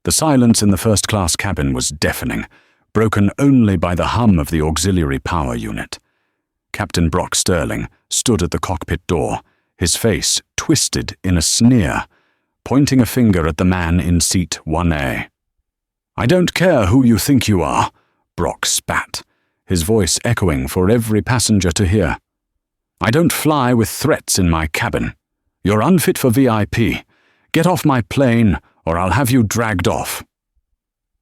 The silence in the first-class cabin was deafening, broken only by the hum of the auxiliary power unit. Captain Brock Sterling stood at the cockpit door, his face twisted in a sneer, pointing a finger at the man in seat 1A. "I don't care who you think you are," Brock spat, his voice echoing for every passenger to hear. "I don't fly with threats in my cabin. You're unfit for VIP. Get off my plane, or I'll have you dragged off."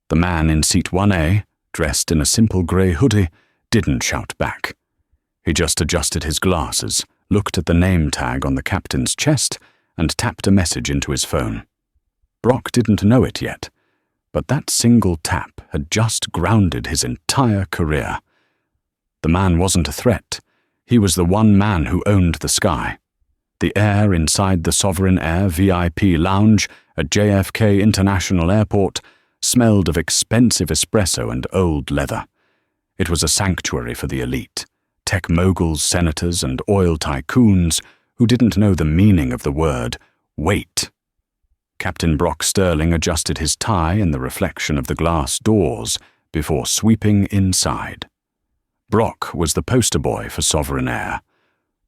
The man in seat 1A, dressed in a simple grey hoodie, didn't shout back. He just adjusted his glasses, looked at the name tag on the captain's chest, and tapped a message into his phone. Brock didn't know it yet, but that single tap had just grounded his entire career. The man wasn't a threat. He was the one man who owned the sky. The air inside the Sovereign Air VIP lounge at JFK International Airport smelled of expensive espresso and old leather. It was a sanctuary for the elite, tech moguls, senators, and oil tycoons who didn't know the meaning of the word wait. Captain Brock Sterling adjusted his tie in the reflection of the glass doors before sweeping inside. Brock was the poster boy for Sovereign Air.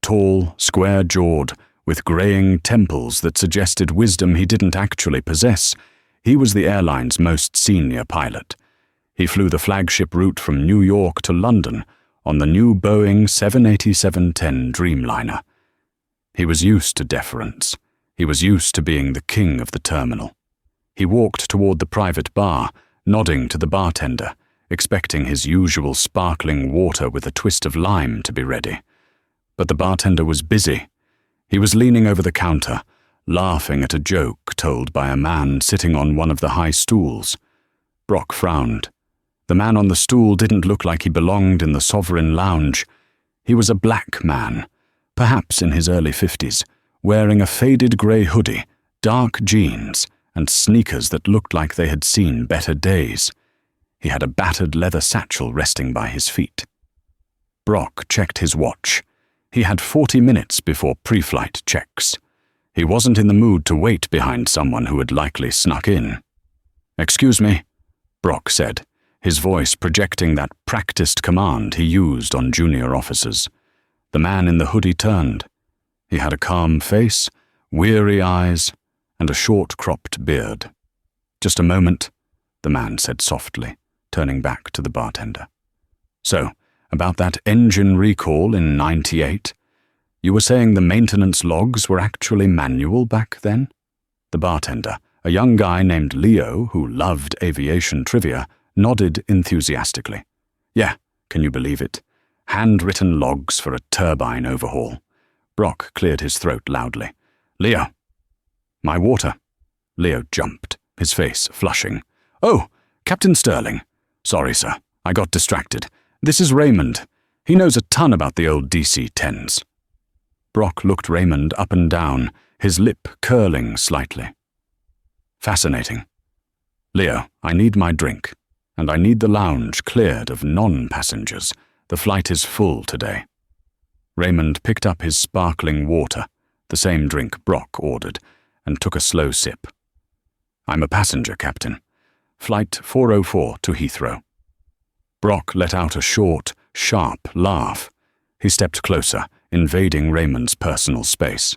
Tall, square-jawed, with greying temples that suggested wisdom he didn't actually possess, he was the airline's most senior pilot. He flew the flagship route from New York to London on the new Boeing 787-10 Dreamliner. He was used to deference. He was used to being the king of the terminal. He walked toward the private bar, nodding to the bartender, expecting his usual sparkling water with a twist of lime to be ready. But the bartender was busy. He was leaning over the counter, laughing at a joke told by a man sitting on one of the high stools. Brock frowned. The man on the stool didn't look like he belonged in the Sovereign Lounge. He was a black man, perhaps in his early 50s, wearing a faded grey hoodie, dark jeans, and sneakers that looked like they had seen better days. He had a battered leather satchel resting by his feet. Brock checked his watch. He had 40 minutes before pre-flight checks. He wasn't in the mood to wait behind someone who had likely snuck in. "Excuse me," Brock said, his voice projecting that practiced command he used on junior officers. The man in the hoodie turned. He had a calm face, weary eyes, and a short-cropped beard. "Just a moment," the man said softly, turning back to the bartender. "So, about that engine recall in '98, you were saying the maintenance logs were actually manual back then?" The bartender, a young guy named Leo who loved aviation trivia, nodded enthusiastically. "Yeah, can you believe it? Handwritten logs for a turbine overhaul." Brock cleared his throat loudly. "Leo." "My water." Leo jumped, his face flushing. "Oh, Captain Sterling. Sorry, sir. I got distracted. This is Raymond. He knows a ton about the old DC-10s. Brock looked Raymond up and down, his lip curling slightly. "Fascinating. Leo, I need my drink, and I need the lounge cleared of non-passengers. The flight is full today." Raymond picked up his sparkling water, the same drink Brock ordered, and took a slow sip. "I'm a passenger, Captain. Flight 404 to Heathrow." Brock let out a short, sharp laugh. He stepped closer, invading Raymond's personal space.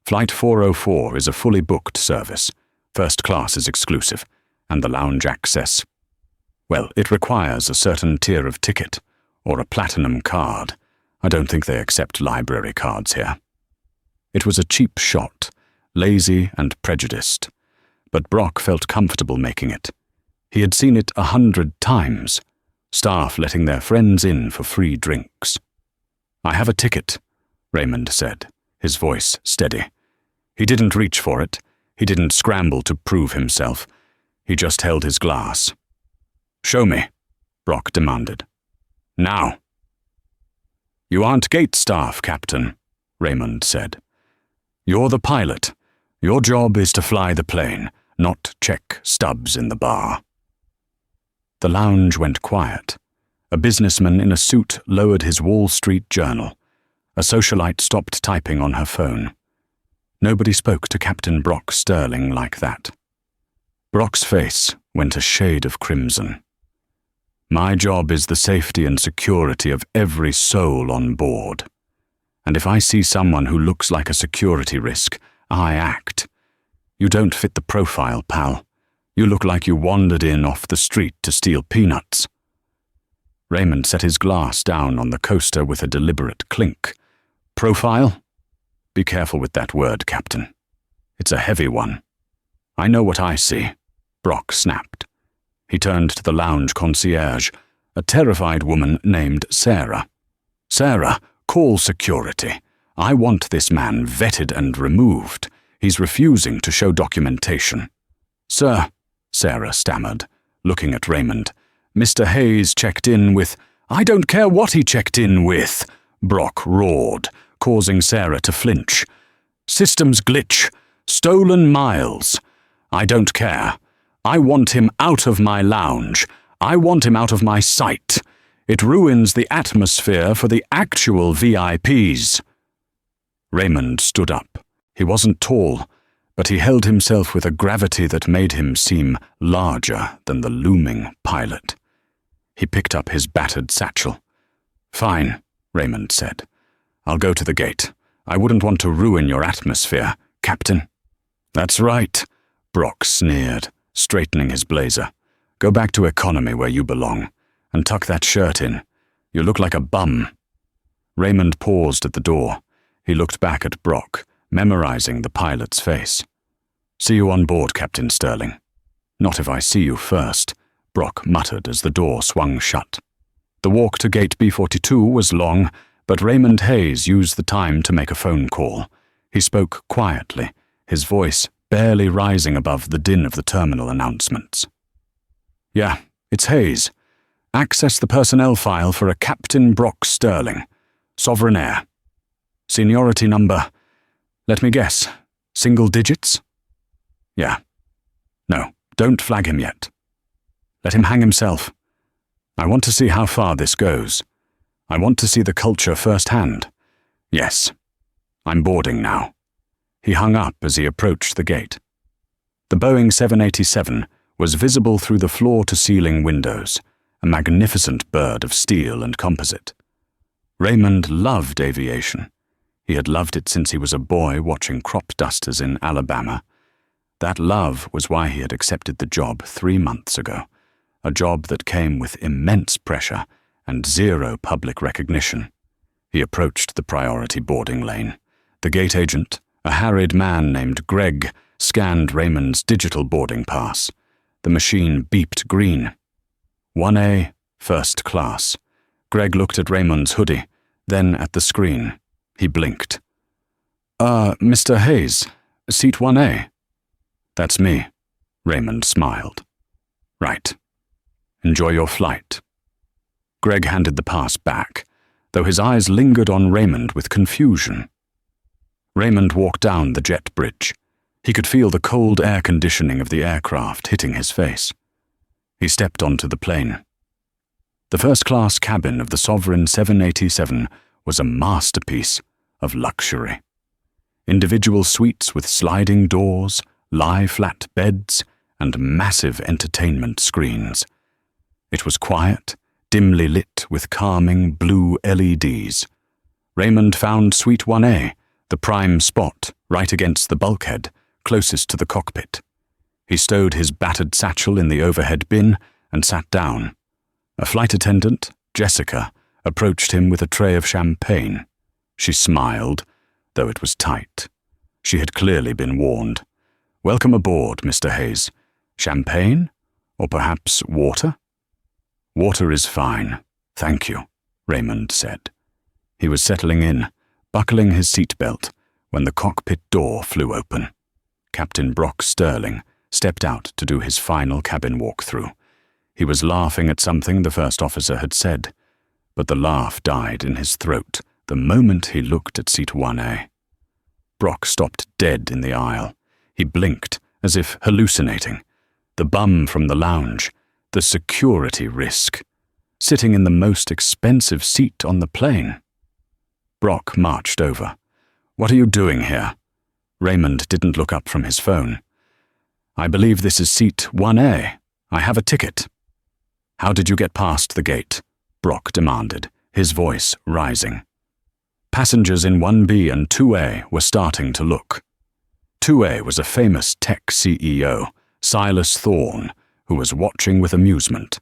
"Flight 404 is a fully booked service. First class is exclusive, and the lounge access, well, it requires a certain tier of ticket, or a platinum card. I don't think they accept library cards here." It was a cheap shot, lazy and prejudiced, but Brock felt comfortable making it. He had seen it 100 times, staff letting their friends in for free drinks. "I have a ticket," Raymond said, his voice steady. He didn't reach for it. He didn't scramble to prove himself. He just held his glass. "Show me," Brock demanded. "Now." "You aren't gate staff, Captain," Raymond said. "You're the pilot. Your job is to fly the plane, not check stubs in the bar." The lounge went quiet. A businessman in a suit lowered his Wall Street Journal. A socialite stopped typing on her phone. Nobody spoke to Captain Brock Sterling like that. Brock's face went a shade of crimson. My job is the safety and security of every soul on board. And if I see someone who looks like a security risk, I act. You don't fit the profile, pal. You look like you wandered in off the street to steal peanuts. Raymond set his glass down on the coaster with a deliberate clink. Profile? Be careful with that word, Captain. It's a heavy one. I know what I see, Brock snapped. He turned to the lounge concierge, a terrified woman named Sarah. Sarah, call security. I want this man vetted and removed. He's refusing to show documentation. Sir, Sarah stammered, looking at Raymond. Mr. Hayes checked in with— I don't care what he checked in with, Brock roared, causing Sarah to flinch. Systems glitch. Stolen miles. I don't care. I want him out of my lounge. I want him out of my sight. It ruins the atmosphere for the actual VIPs. Raymond stood up. He wasn't tall, but he held himself with a gravity that made him seem larger than the looming pilot. He picked up his battered satchel. Fine, Raymond said. I'll go to the gate. I wouldn't want to ruin your atmosphere, Captain. That's right, Brock sneered, straightening his blazer. Go back to economy where you belong, and tuck that shirt in. You look like a bum. Raymond paused at the door. He looked back at Brock, memorizing the pilot's face. See you on board, Captain Sterling. Not if I see you first, Brock muttered as the door swung shut. The walk to gate B-42 was long, but Raymond Hayes used the time to make a phone call. He spoke quietly, his voice barely rising above the din of the terminal announcements. Yeah, it's Hayes. Access the personnel file for a Captain Brock Sterling, Sovereign Air. Seniority number, let me guess, single digits? Yeah. No, don't flag him yet. Let him hang himself. I want to see how far this goes. I want to see the culture firsthand. Yes. I'm boarding now. He hung up as he approached the gate. The Boeing 787 was visible through the floor-to-ceiling windows, a magnificent bird of steel and composite. Raymond loved aviation. He had loved it since he was a boy watching crop dusters in Alabama. That love was why he had accepted the job 3 months ago, a job that came with immense pressure and zero public recognition. He approached the priority boarding lane. The gate agent, a harried man named Greg, scanned Raymond's digital boarding pass. The machine beeped green. 1A, first class. Greg looked at Raymond's hoodie, then at the screen. He blinked. Mr. Hayes, seat 1A. That's me, Raymond smiled. Right. Enjoy your flight. Greg handed the pass back, though his eyes lingered on Raymond with confusion. Raymond walked down the jet bridge. He could feel the cold air conditioning of the aircraft hitting his face. He stepped onto the plane. The first-class cabin of the Sovereign 787 was a masterpiece of luxury. Individual suites with sliding doors, lie-flat beds, and massive entertainment screens. It was quiet, dimly lit with calming blue LEDs. Raymond found Suite 1A, the prime spot right against the bulkhead, closest to the cockpit. He stowed his battered satchel in the overhead bin and sat down. A flight attendant, Jessica, approached him with a tray of champagne. She smiled, though it was tight. She had clearly been warned. Welcome aboard, Mr. Hayes. Champagne? Or perhaps water? Water is fine, thank you, Raymond said. He was settling in, buckling his seatbelt, when the cockpit door flew open. Captain Brock Sterling stepped out to do his final cabin walkthrough. He was laughing at something the first officer had said, but the laugh died in his throat the moment he looked at seat 1A. Brock stopped dead in the aisle. He blinked, as if hallucinating. The bum from the lounge, the security risk, sitting in the most expensive seat on the plane. Brock marched over. What are you doing here? Raymond didn't look up from his phone. I believe this is seat 1A. I have a ticket." "How did you get past the gate?" Brock demanded, his voice rising. Passengers in 1B and 2A were starting to look. 2A was a famous tech CEO, Silas Thorne, who was watching with amusement.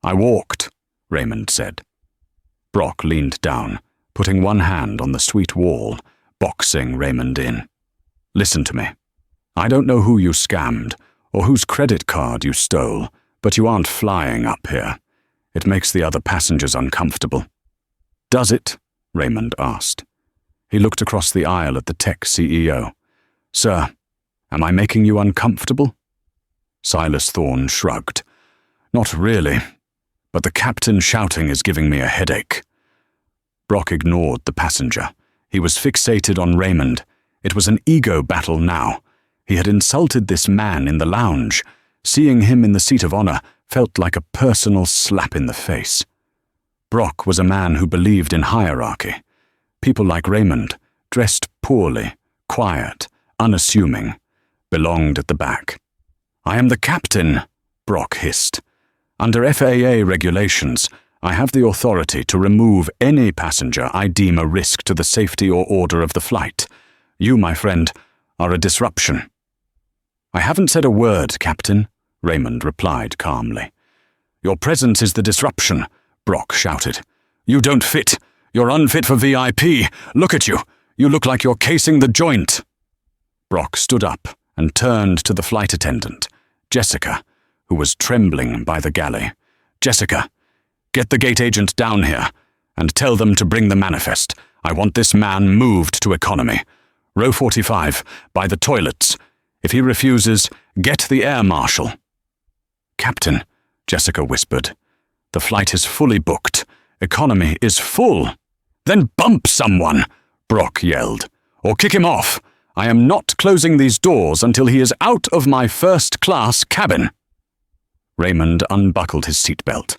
"I walked," Raymond said. Brock leaned down, putting one hand on the suite wall, boxing Raymond in. "Listen to me. I don't know who you scammed or whose credit card you stole, but you aren't flying up here. It makes the other passengers uncomfortable." "Does it?" Raymond asked. He looked across the aisle at the tech CEO. "Sir, am I making you uncomfortable?" Silas Thorne shrugged. "Not really, but the captain shouting is giving me a headache." Brock ignored the passenger. He was fixated on Raymond. It was an ego battle now. He had insulted this man in the lounge. Seeing him in the seat of honor felt like a personal slap in the face. Brock was a man who believed in hierarchy. People like Raymond, dressed poorly, quiet, unassuming, belonged at the back. "I am the captain," Brock hissed. "Under FAA regulations, I have the authority to remove any passenger I deem a risk to the safety or order of the flight. You, my friend, are a disruption." "I haven't said a word, Captain," Raymond replied calmly. "Your presence is the disruption," Brock shouted. "You don't fit. You're unfit for VIP. Look at you. You look like you're casing the joint." Brock stood up and turned to the flight attendant, Jessica, who was trembling by the galley. "Jessica, get the gate agent down here and tell them to bring the manifest. I want this man moved to economy. Row 45, by the toilets. If he refuses, get the air marshal." "Captain," Jessica whispered, "the flight is fully booked. Economy is full." "Then bump someone," Brock yelled, "or kick him off. I am not closing these doors until he is out of my first-class cabin." Raymond unbuckled his seatbelt.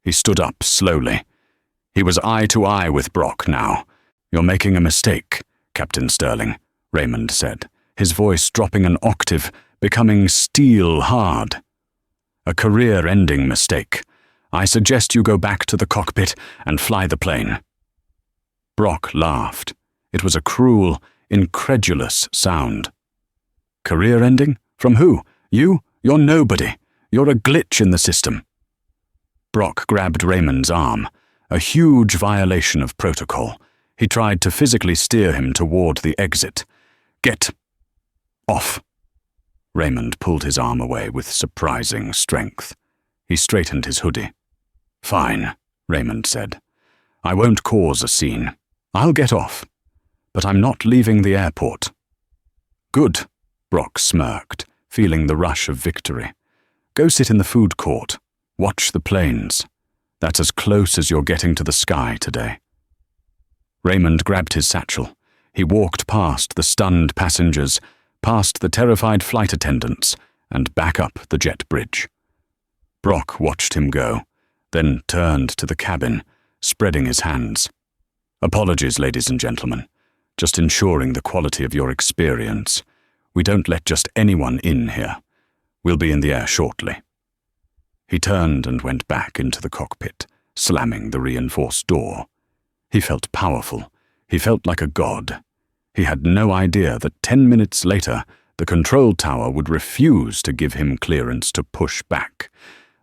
He stood up slowly. He was eye to eye with Brock now. "You're making a mistake, Captain Sterling," Raymond said, his voice dropping an octave, becoming steel-hard. "A career-ending mistake. I suggest you go back to the cockpit and fly the plane." Brock laughed. It was a cruel, incredulous sound. "Career-ending? From who? You? You're nobody. You're a glitch in the system." Brock grabbed Raymond's arm, a huge violation of protocol. He tried to physically steer him toward the exit. "Get off." Raymond pulled his arm away with surprising strength. He straightened his hoodie. "Fine," Raymond said. "I won't cause a scene. I'll get off. But I'm not leaving the airport." "Good," Brock smirked, feeling the rush of victory. "Go sit in the food court. Watch the planes. That's as close as you're getting to the sky today." Raymond grabbed his satchel. He walked past the stunned passengers, past the terrified flight attendants, and back up the jet bridge. Brock watched him go, then turned to the cabin, spreading his hands. "Apologies, ladies and gentlemen. Just ensuring the quality of your experience. We don't let just anyone in here. We'll be in the air shortly." He turned and went back into the cockpit, slamming the reinforced door. He felt powerful. He felt like a god. He had no idea that 10 minutes later, the control tower would refuse to give him clearance to push back.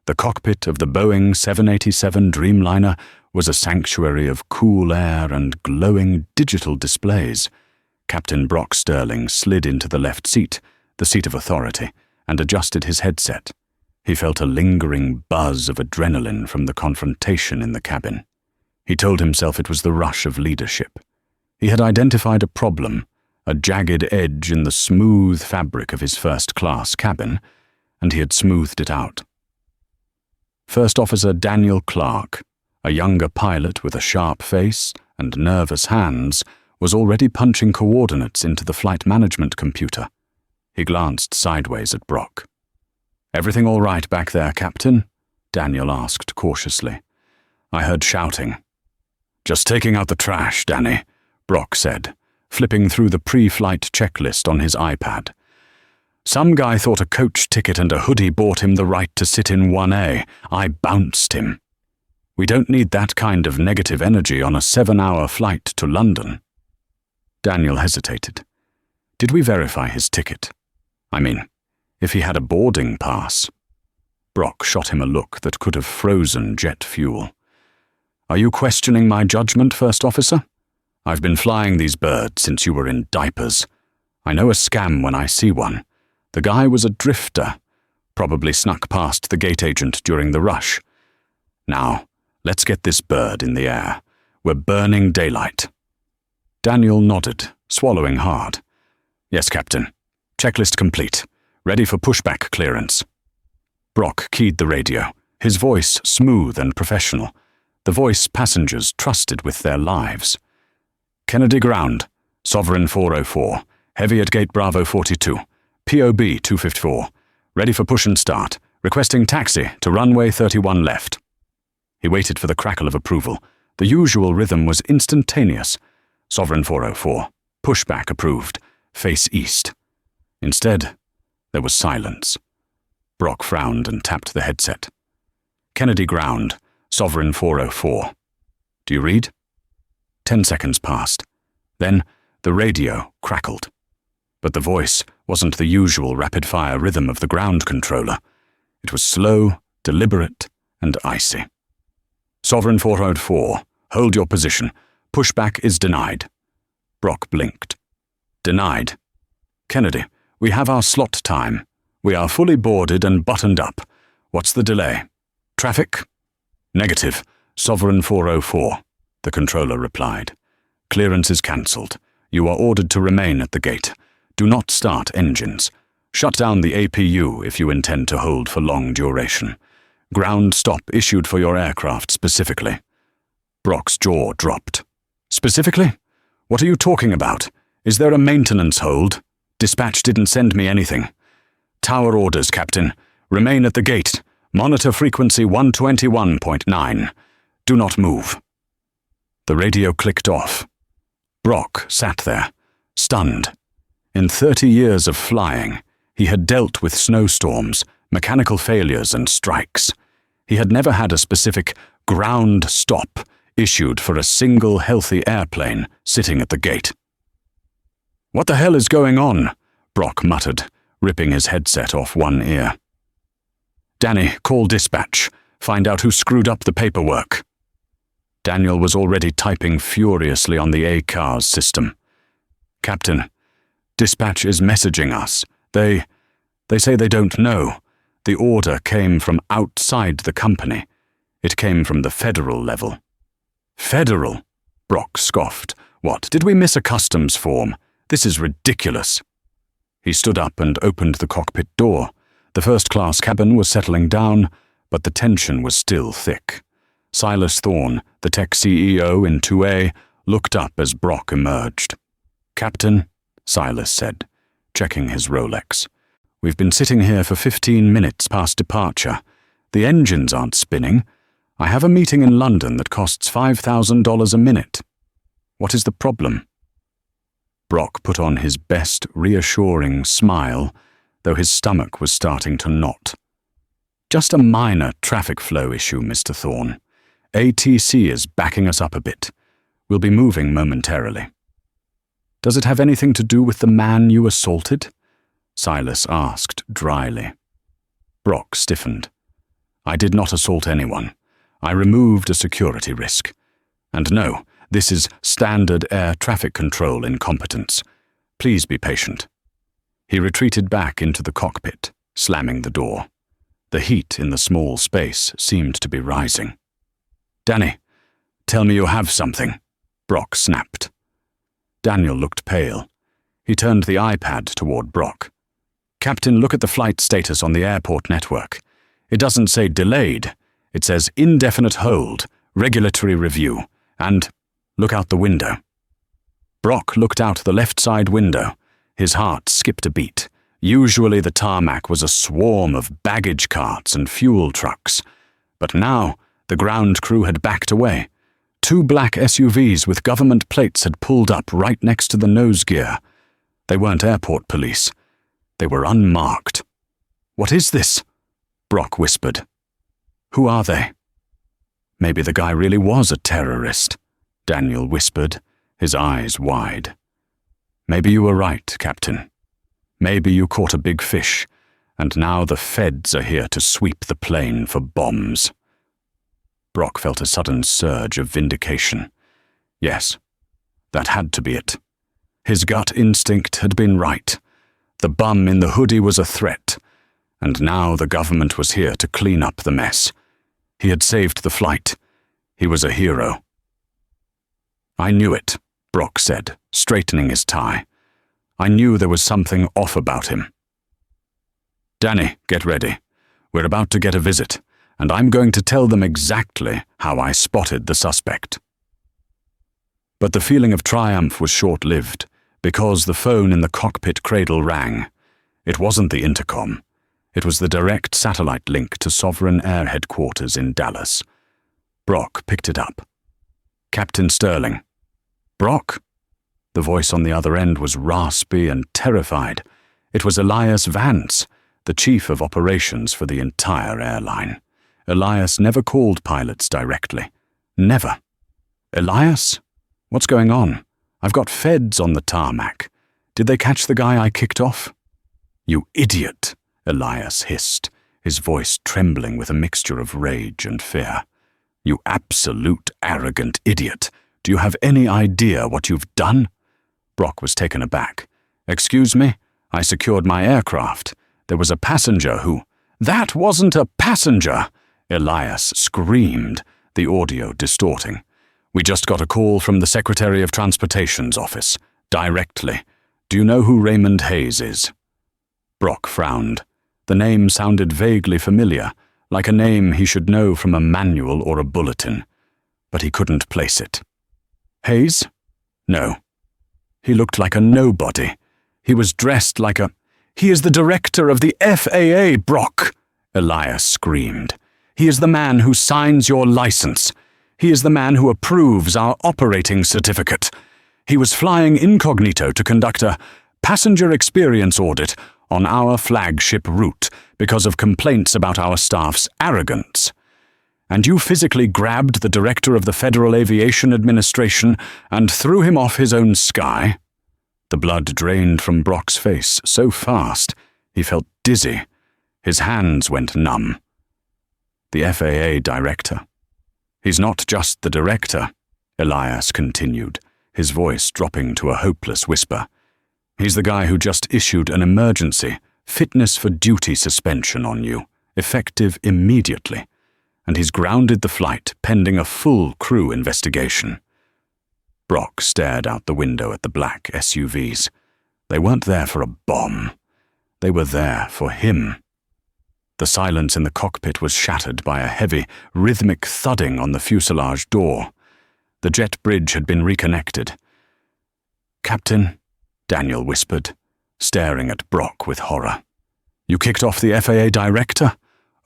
The cockpit of the Boeing 787 Dreamliner was a sanctuary of cool air and glowing digital displays. Captain Brock Sterling slid into the left seat, the seat of authority, and adjusted his headset. He felt a lingering buzz of adrenaline from the confrontation in the cabin. He told himself it was the rush of leadership. He had identified a problem, a jagged edge in the smooth fabric of his first-class cabin, and he had smoothed it out. First Officer Daniel Clark, a younger pilot with a sharp face and nervous hands, was already punching coordinates into the flight management computer. He glanced sideways at Brock. "Everything all right back there, Captain?" Daniel asked cautiously. "I heard shouting." "Just taking out the trash, Danny," Brock said, flipping through the pre-flight checklist on his iPad. Some guy thought a coach ticket and a hoodie bought him the right to sit in 1A. I bounced him. We don't need that kind of negative energy on a 7-hour flight to London." Daniel hesitated. "Did we verify his ticket? I mean, if he had a boarding pass." Brock shot him a look that could have frozen jet fuel. "Are you questioning my judgment, First Officer? I've been flying these birds since you were in diapers. I know a scam when I see one. The guy was a drifter, probably snuck past the gate agent during the rush. Now, let's get this bird in the air. We're burning daylight." Daniel nodded, swallowing hard. "Yes, Captain. Checklist complete. Ready for pushback clearance." Brock keyed the radio, his voice smooth and professional, the voice passengers trusted with their lives. "Kennedy ground, Sovereign 404, heavy at gate Bravo 42, POB 254, ready for push and start, requesting taxi to runway 31 left." He waited for the crackle of approval. The usual rhythm was instantaneous. Sovereign 404, pushback approved, face east. Instead, there was silence. Brock frowned and tapped the headset. "Kennedy ground, Sovereign 404. Do you read?" 10 seconds passed. Then the radio crackled. But the voice wasn't the usual rapid-fire rhythm of the ground controller. It was slow, deliberate, and icy. "Sovereign 404, hold your position. Pushback is denied." Brock blinked. "Denied? Kennedy, we have our slot time. We are fully boarded and buttoned up. What's the delay? Traffic?" "Negative. Sovereign 404, the controller replied. "Clearance is cancelled. You are ordered to remain at the gate. Do not start engines. Shut down the APU if you intend to hold for long duration. Ground stop issued for your aircraft specifically." Brock's jaw dropped. "Specifically? What are you talking about? Is there a maintenance hold? Dispatch didn't send me anything." "Tower orders, Captain. Remain at the gate. Monitor frequency 121.9. Do not move." The radio clicked off. Brock sat there, stunned. In 30 years of flying, he had dealt with snowstorms, mechanical failures, and strikes. He had never had a specific ground stop issued for a single healthy airplane sitting at the gate. "What the hell is going on?" Brock muttered, ripping his headset off one ear. "Danny, call dispatch. Find out who screwed up the paperwork." Daniel was already typing furiously on the ACARS system. "Captain, dispatch is messaging us. They say they don't know. The order came from outside the company. It came from the federal level." "Federal?" Brock scoffed. "What, did we miss a customs form? This is ridiculous." He stood up and opened the cockpit door. The first-class cabin was settling down, but the tension was still thick. Silas Thorne, the tech CEO in 2A, looked up as Brock emerged. "Captain," Silas said, checking his Rolex, "we've been sitting here for 15 minutes past departure. The engines aren't spinning. I have a meeting in London that costs $5,000 a minute. What is the problem?" Brock put on his best reassuring smile, though his stomach was starting to knot. "Just a minor traffic flow issue, Mr. Thorne. ATC is backing us up a bit. We'll be moving momentarily." "Does it have anything to do with the man you assaulted?" Silas asked dryly. Brock stiffened. "I did not assault anyone. I removed a security risk. And no, this is standard air traffic control incompetence. Please be patient." He retreated back into the cockpit, slamming the door. The heat in the small space seemed to be rising. "Danny, tell me you have something," Brock snapped. Daniel looked pale. He turned the iPad toward Brock. "Captain, look at the flight status on the airport network. It doesn't say delayed. It says indefinite hold, regulatory review, and look out the window." Brock looked out the left side window. His heart skipped a beat. Usually the tarmac was a swarm of baggage carts and fuel trucks. But now the ground crew had backed away. 2 black SUVs with government plates had pulled up right next to the nose gear. They weren't airport police. They were unmarked. "What is this?" Brock whispered. "Who are they?" "Maybe the guy really was a terrorist," Daniel whispered, his eyes wide. "Maybe you were right, Captain. Maybe you caught a big fish, and now the feds are here to sweep the plane for bombs." Brock felt a sudden surge of vindication. Yes, that had to be it. His gut instinct had been right. The bum in the hoodie was a threat, and now the government was here to clean up the mess. He had saved the flight. He was a hero. "I knew it," Brock said, straightening his tie. "I knew there was something off about him." "Danny, get ready. We're about to get a visit, and I'm going to tell them exactly how I spotted the suspect." But the feeling of triumph was short-lived, because the phone in the cockpit cradle rang. It wasn't the intercom. It was the direct satellite link to Sovereign Air Headquarters in Dallas. Brock picked it up. "Captain Sterling." "Brock?" The voice on the other end was raspy and terrified. It was Elias Vance, the chief of operations for the entire airline. Elias never called pilots directly. Never. "Elias? What's going on? I've got feds on the tarmac. Did they catch the guy I kicked off?" "You idiot," Elias hissed, his voice trembling with a mixture of rage and fear. "You absolute arrogant idiot. Do you have any idea what you've done?" Brock was taken aback. "Excuse me? I secured my aircraft. There was a passenger who—" "That wasn't a passenger!" Elias screamed, the audio distorting. "We just got a call from the Secretary of Transportation's office, directly. Do you know who Raymond Hayes is?" Brock frowned. The name sounded vaguely familiar, like a name he should know from a manual or a bulletin. But he couldn't place it. "Hayes? No. He looked like a nobody. He was dressed like a— He is the director of the FAA, Brock!" Elias screamed. "He is the man who signs your license. He is the man who approves our operating certificate. He was flying incognito to conduct a passenger experience audit on our flagship route because of complaints about our staff's arrogance. And you physically grabbed the director of the Federal Aviation Administration and threw him off his own sky?" The blood drained from Brock's face so fast he felt dizzy. His hands went numb. "The FAA Director. He's not just the director," Elias continued, his voice dropping to a hopeless whisper. "He's the guy who just issued an emergency fitness for duty suspension on you, effective immediately. And he's grounded the flight pending a full crew investigation." Brock stared out the window at the black SUVs. They weren't there for a bomb. They were there for him. The silence in the cockpit was shattered by a heavy, rhythmic thudding on the fuselage door. The jet bridge had been reconnected. "Captain," Daniel whispered, staring at Brock with horror. "You kicked off the FAA Director?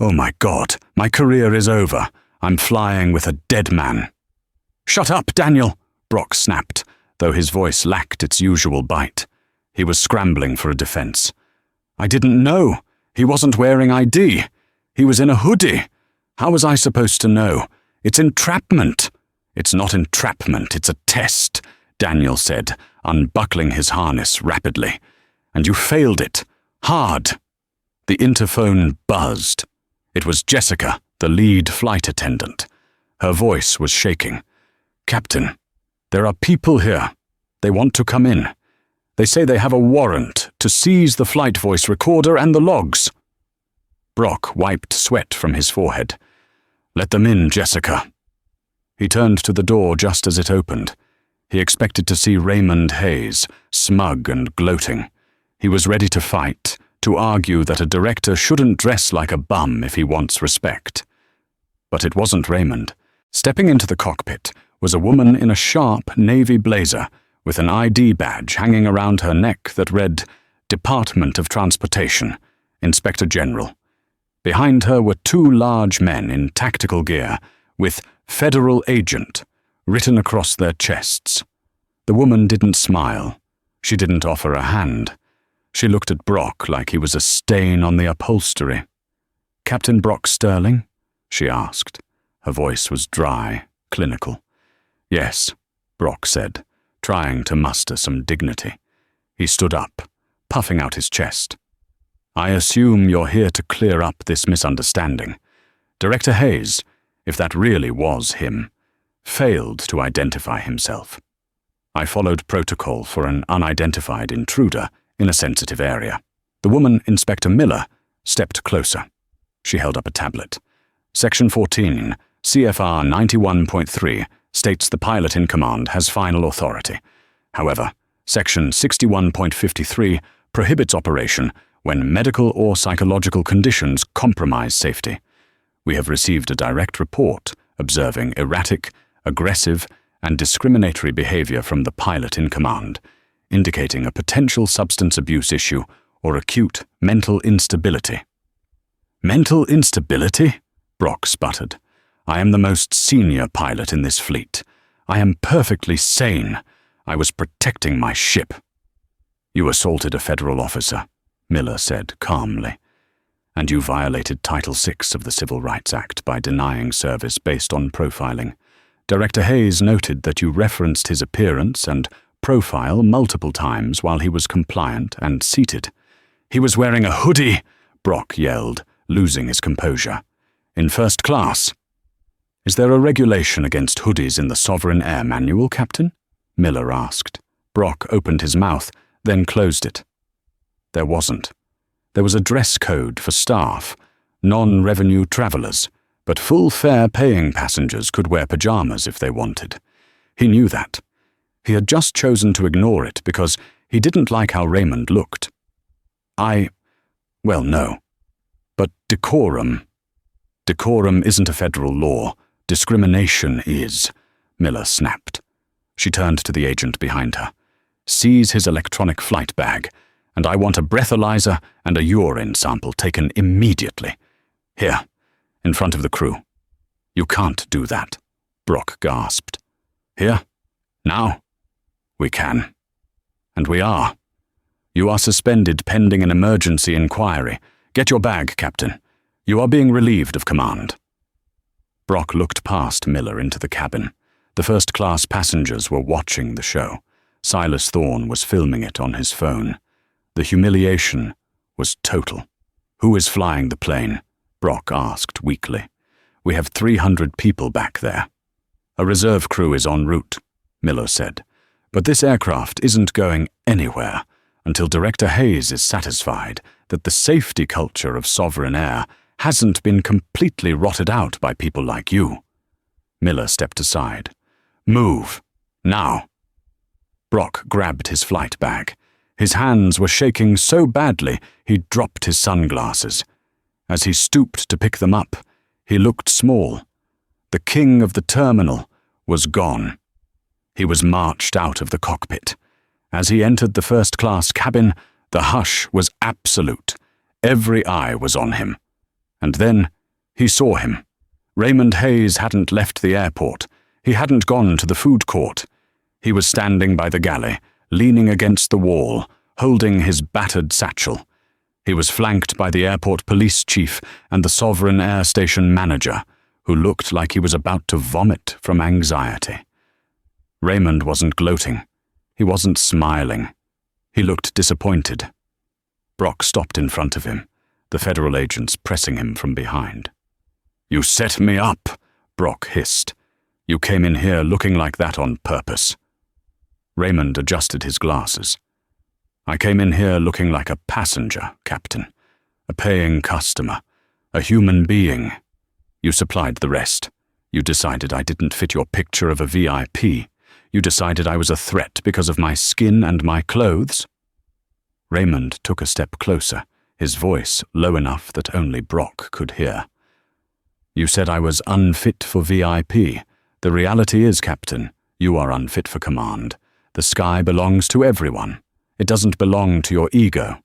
Oh my God, my career is over. I'm flying with a dead man." "Shut up, Daniel," Brock snapped, though his voice lacked its usual bite. He was scrambling for a defense. "I didn't know. He wasn't wearing ID. He was in a hoodie. How was I supposed to know? It's entrapment." "It's not entrapment, it's a test," Daniel said, unbuckling his harness rapidly. "And you failed it. Hard." The interphone buzzed. It was Jessica, the lead flight attendant. Her voice was shaking. "Captain, there are people here. They want to come in. They say they have a warrant to seize the flight voice recorder and the logs." Brock wiped sweat from his forehead. "Let them in, Jessica." He turned to the door just as it opened. He expected to see Raymond Hayes, smug and gloating. He was ready to fight, to argue that a director shouldn't dress like a bum if he wants respect. But it wasn't Raymond. Stepping into the cockpit was a woman in a sharp navy blazer, with an ID badge hanging around her neck that read, "Department of Transportation, Inspector General." Behind her were two large men in tactical gear, with "Federal Agent" written across their chests. The woman didn't smile. She didn't offer a hand. She looked at Brock like he was a stain on the upholstery. "Captain Brock Sterling?" she asked. Her voice was dry, clinical. "Yes," Brock said, trying to muster some dignity. He stood up, puffing out his chest. "I assume you're here to clear up this misunderstanding. Director Hayes, if that really was him, failed to identify himself. I followed protocol for an unidentified intruder in a sensitive area. The woman, Inspector Miller, stepped closer. She held up a tablet. Section 14, CFR 91.3, states the pilot in command has final authority. However, Section 61.53 prohibits operation when medical or psychological conditions compromise safety. We have received a direct report observing erratic, aggressive, and discriminatory behavior from the pilot in command, indicating a potential substance abuse issue or acute mental instability." "Mental instability?" Brock sputtered. "I am the most senior pilot in this fleet. I am perfectly sane. I was protecting my ship." "You assaulted a federal officer," Miller said calmly. "And you violated Title VI of the Civil Rights Act by denying service based on profiling. Director Hayes noted that you referenced his appearance and profile multiple times while he was compliant and seated." "He was wearing a hoodie!" Brock yelled, losing his composure. "In first class." "Is there a regulation against hoodies in the Sovereign Air Manual, Captain?" Miller asked. Brock opened his mouth, then closed it. There wasn't. There was a dress code for staff, non-revenue travelers, but full fare-paying passengers could wear pajamas if they wanted. He knew that. He had just chosen to ignore it because he didn't like how Raymond looked. Well, no. But decorum. Decorum isn't a federal law. Discrimination is, Miller snapped. She turned to the agent behind her. "Seize his electronic flight bag, and I want a breathalyzer and a urine sample taken immediately. Here, in front of the crew." "You can't do that," Brock gasped. "Here? Now? We can. And we are. You are suspended pending an emergency inquiry. Get your bag, Captain. You are being relieved of command." Brock looked past Miller into the cabin. The first-class passengers were watching the show. Silas Thorne was filming it on his phone. The humiliation was total. "Who is flying the plane?" Brock asked weakly. "We have 300 people back there." "A reserve crew is en route," Miller said. "But this aircraft isn't going anywhere until Director Hayes is satisfied that the safety culture of Sovereign Air hasn't been completely rotted out by people like you." Miller stepped aside. "Move. Now." Brock grabbed his flight bag. His hands were shaking so badly he dropped his sunglasses. As he stooped to pick them up, he looked small. The king of the terminal was gone. He was marched out of the cockpit. As he entered the first-class cabin, the hush was absolute. Every eye was on him. And then he saw him. Raymond Hayes hadn't left the airport. He hadn't gone to the food court. He was standing by the galley, leaning against the wall, holding his battered satchel. He was flanked by the airport police chief and the Sovereign Air Station manager, who looked like he was about to vomit from anxiety. Raymond wasn't gloating. He wasn't smiling. He looked disappointed. Brock stopped in front of him, the federal agents pressing him from behind. "You set me up," Brock hissed. "You came in here looking like that on purpose." Raymond adjusted his glasses. "I came in here looking like a passenger, Captain. A paying customer. A human being. You supplied the rest. You decided I didn't fit your picture of a VIP. You decided I was a threat because of my skin and my clothes." Raymond took a step closer, his voice low enough that only Brock could hear. "You said I was unfit for VIP. The reality is, Captain, you are unfit for command. The sky belongs to everyone. It doesn't belong to your ego."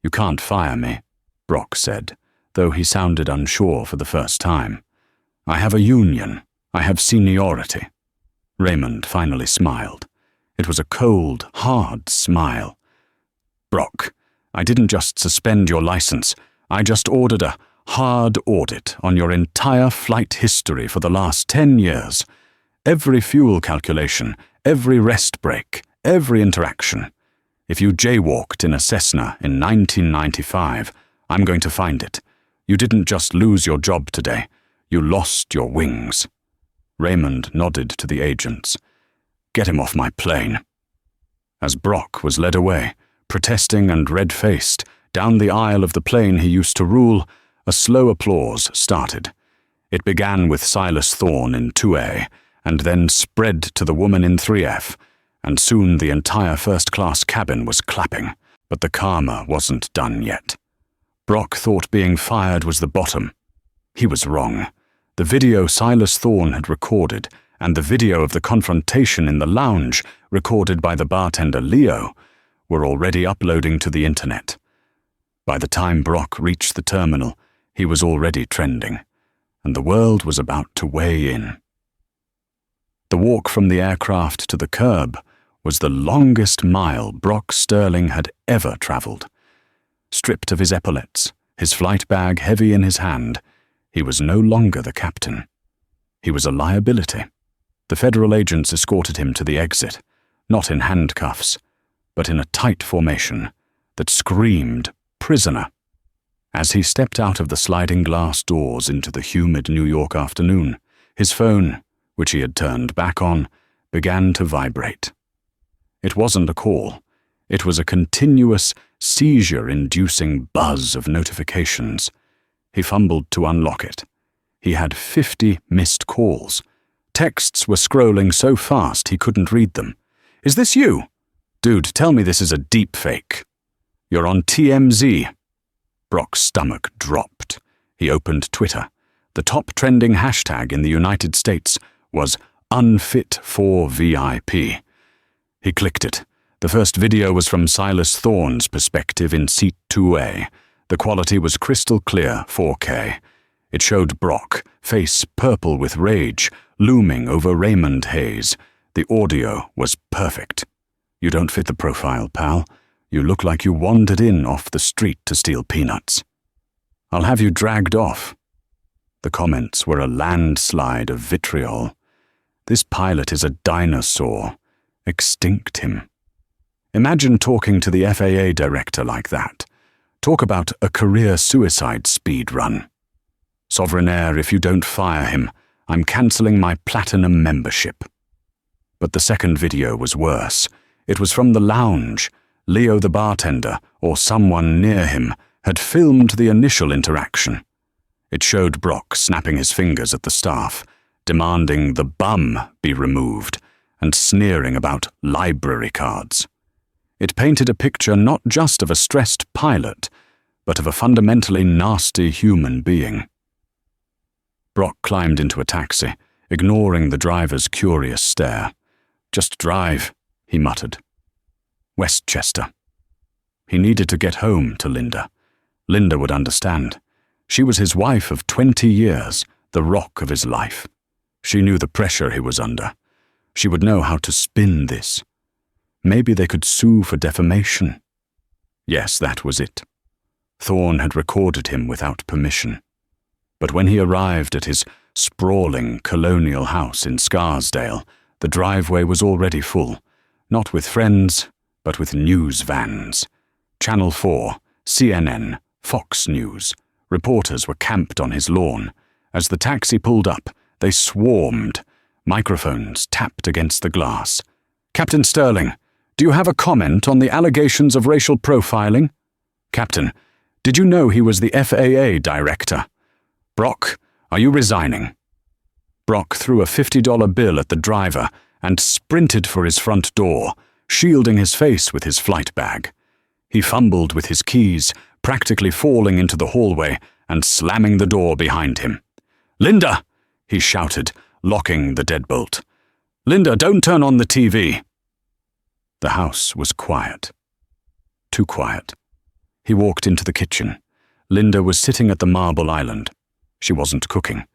"You can't fire me," Brock said, though he sounded unsure for the first time. "I have a union. I have seniority." Raymond finally smiled. It was a cold, hard smile. "Brock, I didn't just suspend your license. I just ordered a hard audit on your entire flight history for the last 10 years. Every fuel calculation, every rest break, every interaction. If you jaywalked in a Cessna in 1995, I'm going to find it. You didn't just lose your job today. You lost your wings." Raymond nodded to the agents. "Get him off my plane." As Brock was led away, protesting and red-faced, down the aisle of the plane he used to rule, a slow applause started. It began with Silas Thorne in 2A, and then spread to the woman in 3F, and soon the entire first-class cabin was clapping, but the karma wasn't done yet. Brock thought being fired was the bottom. He was wrong. The video Silas Thorne had recorded, and the video of the confrontation in the lounge, recorded by the bartender Leo, were already uploading to the internet. By the time Brock reached the terminal, he was already trending, and the world was about to weigh in. The walk from the aircraft to the curb was the longest mile Brock Sterling had ever traveled. Stripped of his epaulets, his flight bag heavy in his hand, he was no longer the captain. He was a liability. The federal agents escorted him to the exit, not in handcuffs, but in a tight formation that screamed prisoner. As he stepped out of the sliding glass doors into the humid New York afternoon, his phone, which he had turned back on, began to vibrate. It wasn't a call. It was a continuous, seizure-inducing buzz of notifications. He fumbled to unlock it. He had 50 missed calls. Texts were scrolling so fast he couldn't read them. "Is this you? Dude, tell me this is a deep fake. You're on TMZ." Brock's stomach dropped. He opened Twitter. The top trending hashtag in the United States was Unfit for VIP. He clicked it. The first video was from Silas Thorne's perspective in seat 2A. The quality was crystal clear, 4K. It showed Brock, face purple with rage, looming over Raymond Hayes. The audio was perfect. "You don't fit the profile, pal. You look like you wandered in off the street to steal peanuts. I'll have you dragged off." The comments were a landslide of vitriol. "This pilot is a dinosaur. Extinct him." Imagine talking to the FAA Director like that. Talk about a career suicide speed run. "Sovereign Air, if you don't fire him, I'm cancelling my platinum membership." But the second video was worse. It was from the lounge. Leo the bartender, or someone near him, had filmed the initial interaction. It showed Brock snapping his fingers at the staff, demanding the bum be removed, and sneering about library cards. It painted a picture not just of a stressed pilot, but of a fundamentally nasty human being. Brock climbed into a taxi, ignoring the driver's curious stare. "Just drive," he muttered. Westchester. He needed to get home to Linda. Linda would understand. She was his wife of 20 years, the rock of his life. She knew the pressure he was under. She would know how to spin this. Maybe they could sue for defamation. Yes, that was it. Thorne had recorded him without permission. But when he arrived at his sprawling colonial house in Scarsdale, the driveway was already full, not with friends, but with news vans. Channel 4, CNN, Fox News. Reporters were camped on his lawn. As the taxi pulled up, they swarmed. Microphones tapped against the glass. "Captain Sterling, do you have a comment on the allegations of racial profiling? Captain, did you know he was the FAA Director? Brock, are you resigning?" Brock threw a $50 bill at the driver and sprinted for his front door, shielding his face with his flight bag. He fumbled with his keys, practically falling into the hallway and slamming the door behind him. "Linda!" he shouted, locking the deadbolt. "Linda, don't turn on the TV." The house was quiet. Too quiet. He walked into the kitchen. Linda was sitting at the marble island. She wasn't cooking.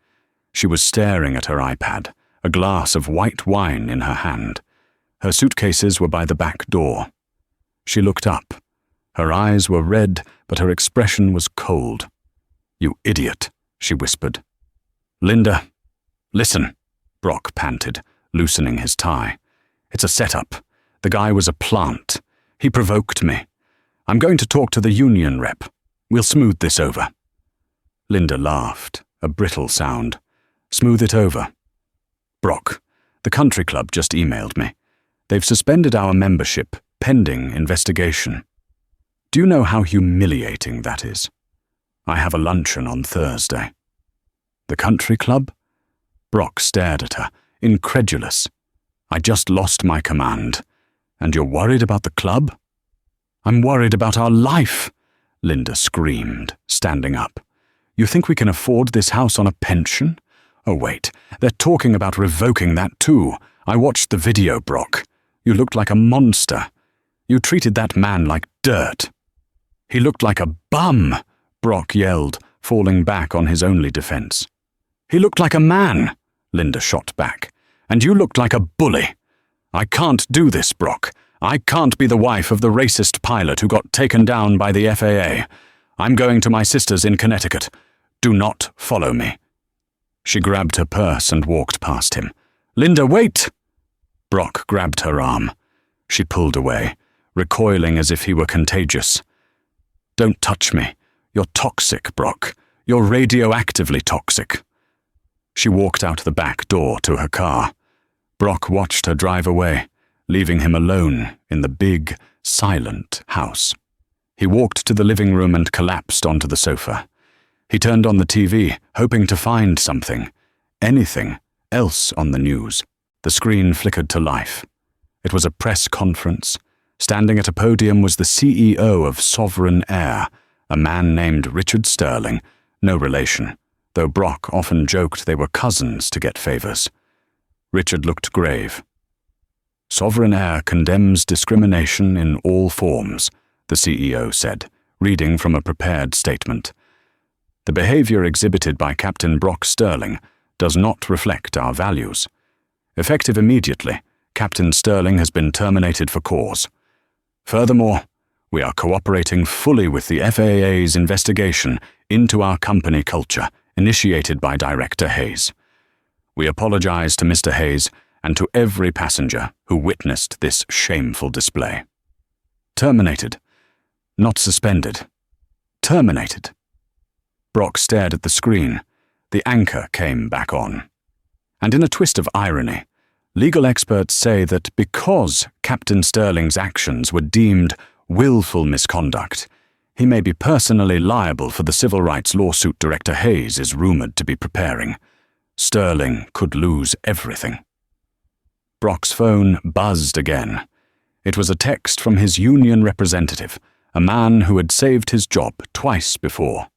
She was staring at her iPad, a glass of white wine in her hand. Her suitcases were by the back door. She looked up. Her eyes were red, but her expression was cold. "You idiot," she whispered. "Linda, listen," Brock panted, loosening his tie. "It's a setup. The guy was a plant. He provoked me. I'm going to talk to the union rep. We'll smooth this over." Linda laughed, a brittle sound. "Smooth it over." "Brock, the country club just emailed me. They've suspended our membership, pending investigation. Do you know how humiliating that is? I have a luncheon on Thursday." "The country club?" Brock stared at her, incredulous. "I just lost my command. And you're worried about the club?" "I'm worried about our life," Linda screamed, standing up. "You think we can afford this house on a pension? Oh wait, they're talking about revoking that too. I watched the video, Brock. You looked like a monster. You treated that man like dirt." "He looked like a bum," Brock yelled, falling back on his only defense. "He looked like a man," Linda shot back. "And you looked like a bully. I can't do this, Brock. I can't be the wife of the racist pilot who got taken down by the FAA. I'm going to my sister's in Connecticut. Do not follow me." She grabbed her purse and walked past him. "Linda, wait!" Brock grabbed her arm. She pulled away, recoiling as if he were contagious. "Don't touch me. You're toxic, Brock. You're radioactively toxic." She walked out the back door to her car. Brock watched her drive away, leaving him alone in the big, silent house. He walked to the living room and collapsed onto the sofa. He turned on the TV, hoping to find something, anything else on the news. The screen flickered to life. It was a press conference. Standing at a podium was the CEO of Sovereign Air, a man named Richard Sterling, no relation, though Brock often joked they were cousins to get favors. Richard looked grave. "Sovereign Air condemns discrimination in all forms," the CEO said, reading from a prepared statement. "The behavior exhibited by Captain Brock Sterling does not reflect our values. Effective immediately, Captain Sterling has been terminated for cause. Furthermore, we are cooperating fully with the FAA's investigation into our company culture initiated by Director Hayes. We apologize to Mr. Hayes and to every passenger who witnessed this shameful display." Terminated. Not suspended. Terminated. Brock stared at the screen. The anchor came back on. And in a twist of irony, legal experts say that because Captain Sterling's actions were deemed willful misconduct, he may be personally liable for the civil rights lawsuit Director Hayes is rumored to be preparing. Sterling could lose everything. Brock's phone buzzed again. It was a text from his union representative, a man who had saved his job twice before.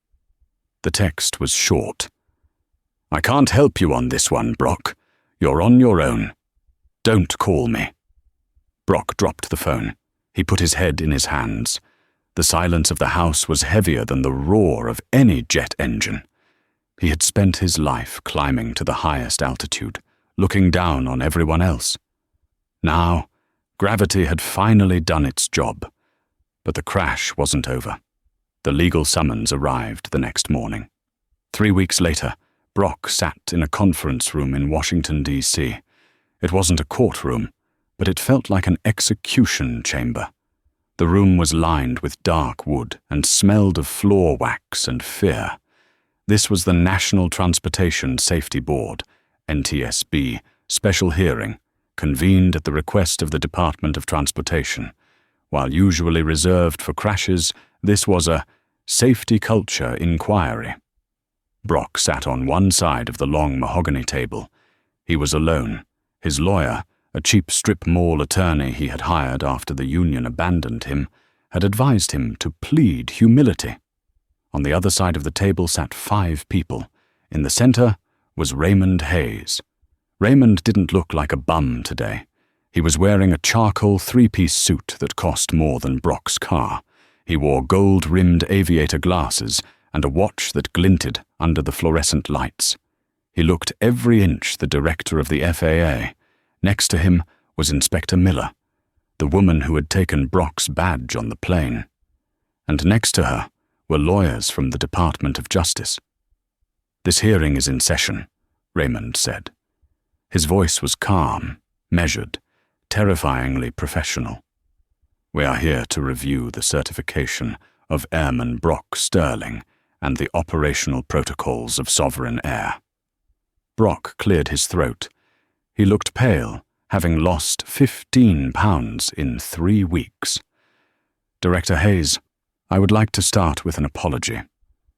The text was short. "I can't help you on this one, Brock. You're on your own. Don't call me." Brock dropped the phone. He put his head in his hands. The silence of the house was heavier than the roar of any jet engine. He had spent his life climbing to the highest altitude, looking down on everyone else. Now, gravity had finally done its job. But the crash wasn't over. The legal summons arrived the next morning. 3 weeks later, Brock sat in a conference room in Washington, D.C. It wasn't a courtroom, but it felt like an execution chamber. The room was lined with dark wood and smelled of floor wax and fear. This was the National Transportation Safety Board, NTSB, special hearing, convened at the request of the Department of Transportation. While usually reserved for crashes, this was a safety culture inquiry. Brock sat on one side of the long mahogany table. He was alone. His lawyer, a cheap strip mall attorney he had hired after the union abandoned him, had advised him to plead humility. On the other side of the table sat 5 people. In the center was Raymond Hayes. Raymond didn't look like a bum today. He was wearing a charcoal 3-piece suit that cost more than Brock's car. He wore gold-rimmed aviator glasses and a watch that glinted under the fluorescent lights. He looked every inch the director of the FAA. Next to him was Inspector Miller, the woman who had taken Brock's badge on the plane. and next to her were lawyers from the Department of Justice. "This hearing is in session," Raymond said. His voice was calm, measured, terrifyingly professional. "We are here to review the certification of Airman Brock Sterling and the operational protocols of Sovereign Air." Brock cleared his throat. He looked pale, having lost 15 pounds in 3 weeks. "Director Hayes, I would like to start with an apology.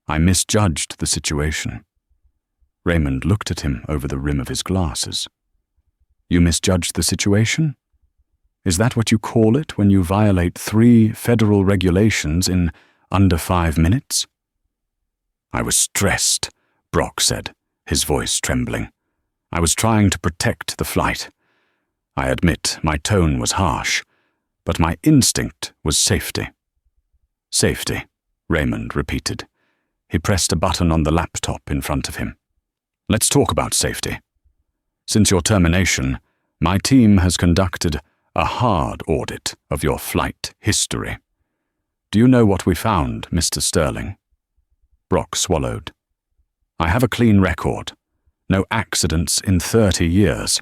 I misjudged the situation." Raymond looked at him over the rim of his glasses. "You misjudged the situation? Is that what you call it when you violate 3 federal regulations in under 5 minutes?" "I was stressed," Brock said, his voice trembling. "I was trying to protect the flight. I admit my tone was harsh, but my instinct was safety." "Safety," Raymond repeated. He pressed a button on the laptop in front of him. "Let's talk about safety. Since your termination, my team has conducted a hard audit of your flight history. Do you know what we found, Mr. Sterling?" Brock swallowed. "I have a clean record. No accidents in 30 years.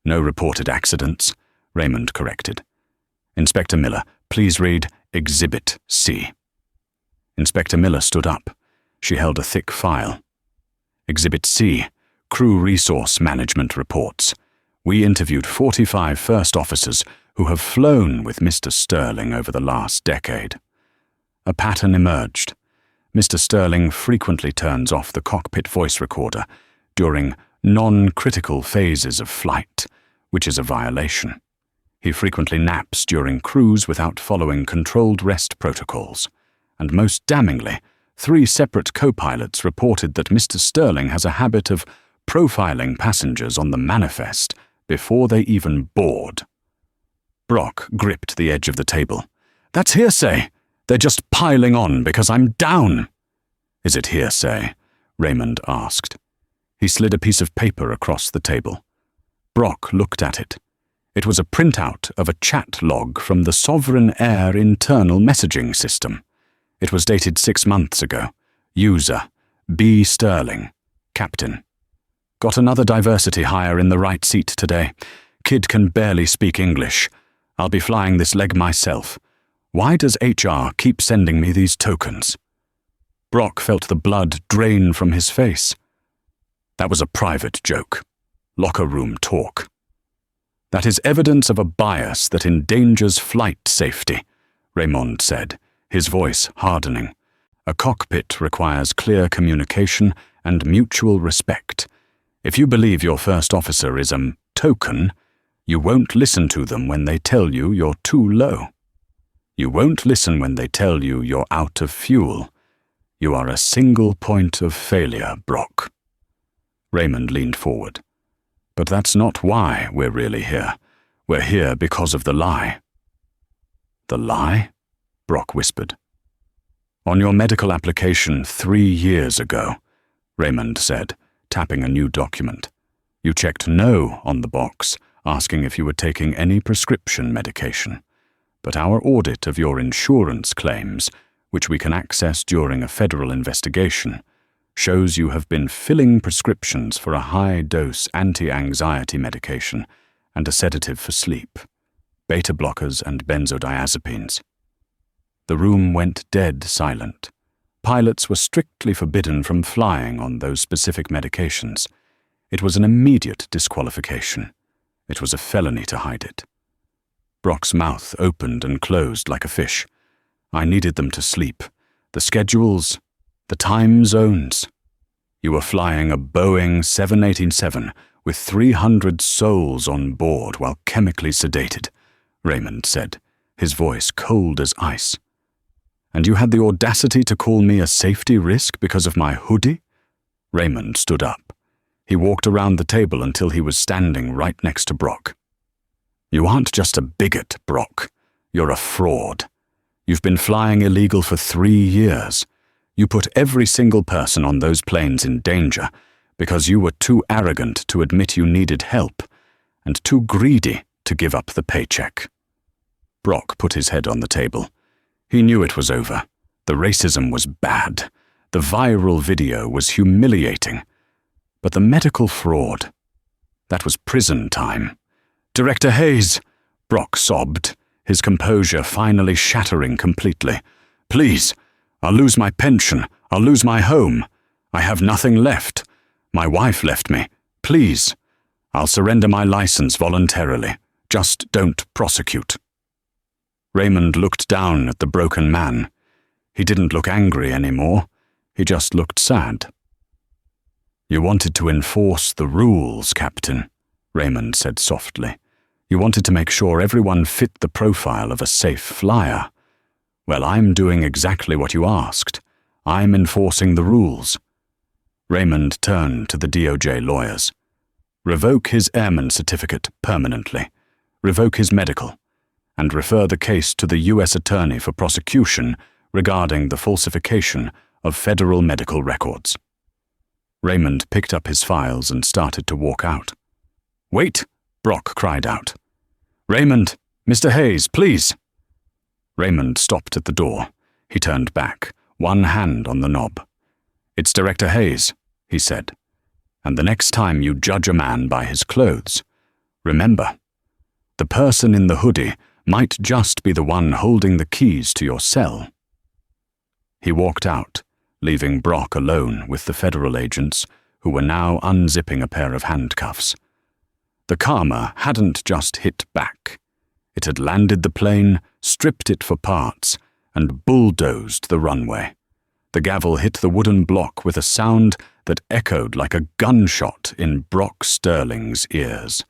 "No reported accidents," Raymond corrected. "Inspector Miller, please read Exhibit C." Inspector Miller stood up. She held a thick file. "Exhibit C, Crew Resource Management Reports. We interviewed 45 first officers who have flown with Mr. Sterling over the last decade. A pattern emerged. Mr. Sterling frequently turns off the cockpit voice recorder during non-critical phases of flight, which is a violation. He frequently naps during cruise without following controlled rest protocols. And most damningly, 3 separate co-pilots reported that Mr. Sterling has a habit of profiling passengers on the manifest before they even board." Brock gripped the edge of the table. "That's hearsay! They're just piling on because I'm down!" "Is it hearsay?" Raymond asked. He slid a piece of paper across the table. Brock looked at it. It was a printout of a chat log from the Sovereign Air internal messaging system. It was dated 6 months ago. User, B. Sterling, Captain. "Got another diversity hire in the right seat today. Kid can barely speak English. I'll be flying this leg myself. Why does HR keep sending me these tokens?" Brock felt the blood drain from his face. "That was a private joke. Locker room talk. That is evidence of a bias that endangers flight safety," Raymond said, his voice hardening. "A cockpit requires clear communication and mutual respect. If you believe your first officer is a token, you won't listen to them when they tell you you're too low. You won't listen when they tell you you're out of fuel. You are a single point of failure, Brock." Raymond leaned forward. "But that's not why we're really here. We're here because of the lie." "The lie?" Brock whispered. "On your medical application 3 years ago," Raymond said, tapping a new document. "You checked no on the box, asking if you were taking any prescription medication. But our audit of your insurance claims, which we can access during a federal investigation, shows you have been filling prescriptions for a high-dose anti-anxiety medication and a sedative for sleep, beta blockers and benzodiazepines." The room went dead silent. Pilots were strictly forbidden from flying on those specific medications. It was an immediate disqualification. It was a felony to hide it. Brock's mouth opened and closed like a fish. "I needed them to sleep. The schedules, the time zones. You were flying a Boeing 787 with 300 souls on board while chemically sedated," Raymond said, his voice cold as ice. "And you had the audacity to call me a safety risk because of my hoodie?" Raymond stood up. He walked around the table until he was standing right next to Brock. "You aren't just a bigot, Brock. You're a fraud. You've been flying illegal for 3 years. You put every single person on those planes in danger because you were too arrogant to admit you needed help and too greedy to give up the paycheck." Brock put his head on the table. He knew it was over. The racism was bad. The viral video was humiliating. But the medical fraud, that was prison time. "Director Hayes," Brock sobbed, his composure finally shattering completely. "Please, I'll lose my pension. I'll lose my home. I have nothing left. My wife left me. Please, I'll surrender my license voluntarily. Just don't prosecute." Raymond looked down at the broken man. He didn't look angry anymore. He just looked sad. "You wanted to enforce the rules, Captain," Raymond said softly. "You wanted to make sure everyone fit the profile of a safe flyer. Well, I'm doing exactly what you asked. I'm enforcing the rules." Raymond turned to the DOJ lawyers. "Revoke his airman certificate permanently. Revoke his medical. And refer the case to the U.S. Attorney for prosecution regarding the falsification of federal medical records." Raymond picked up his files and started to walk out. "Wait!" Brock cried out. "Raymond, Mr. Hayes, please!" Raymond stopped at the door. He turned back, one hand on the knob. "It's Director Hayes," he said. "And the next time you judge a man by his clothes, remember, the person in the hoodie might just be the one holding the keys to your cell." He walked out, leaving Brock alone with the federal agents who were now unzipping a pair of handcuffs. The Karma hadn't just hit back. It had landed the plane, stripped it for parts, and bulldozed the runway. The gavel hit the wooden block with a sound that echoed like a gunshot in Brock Sterling's ears.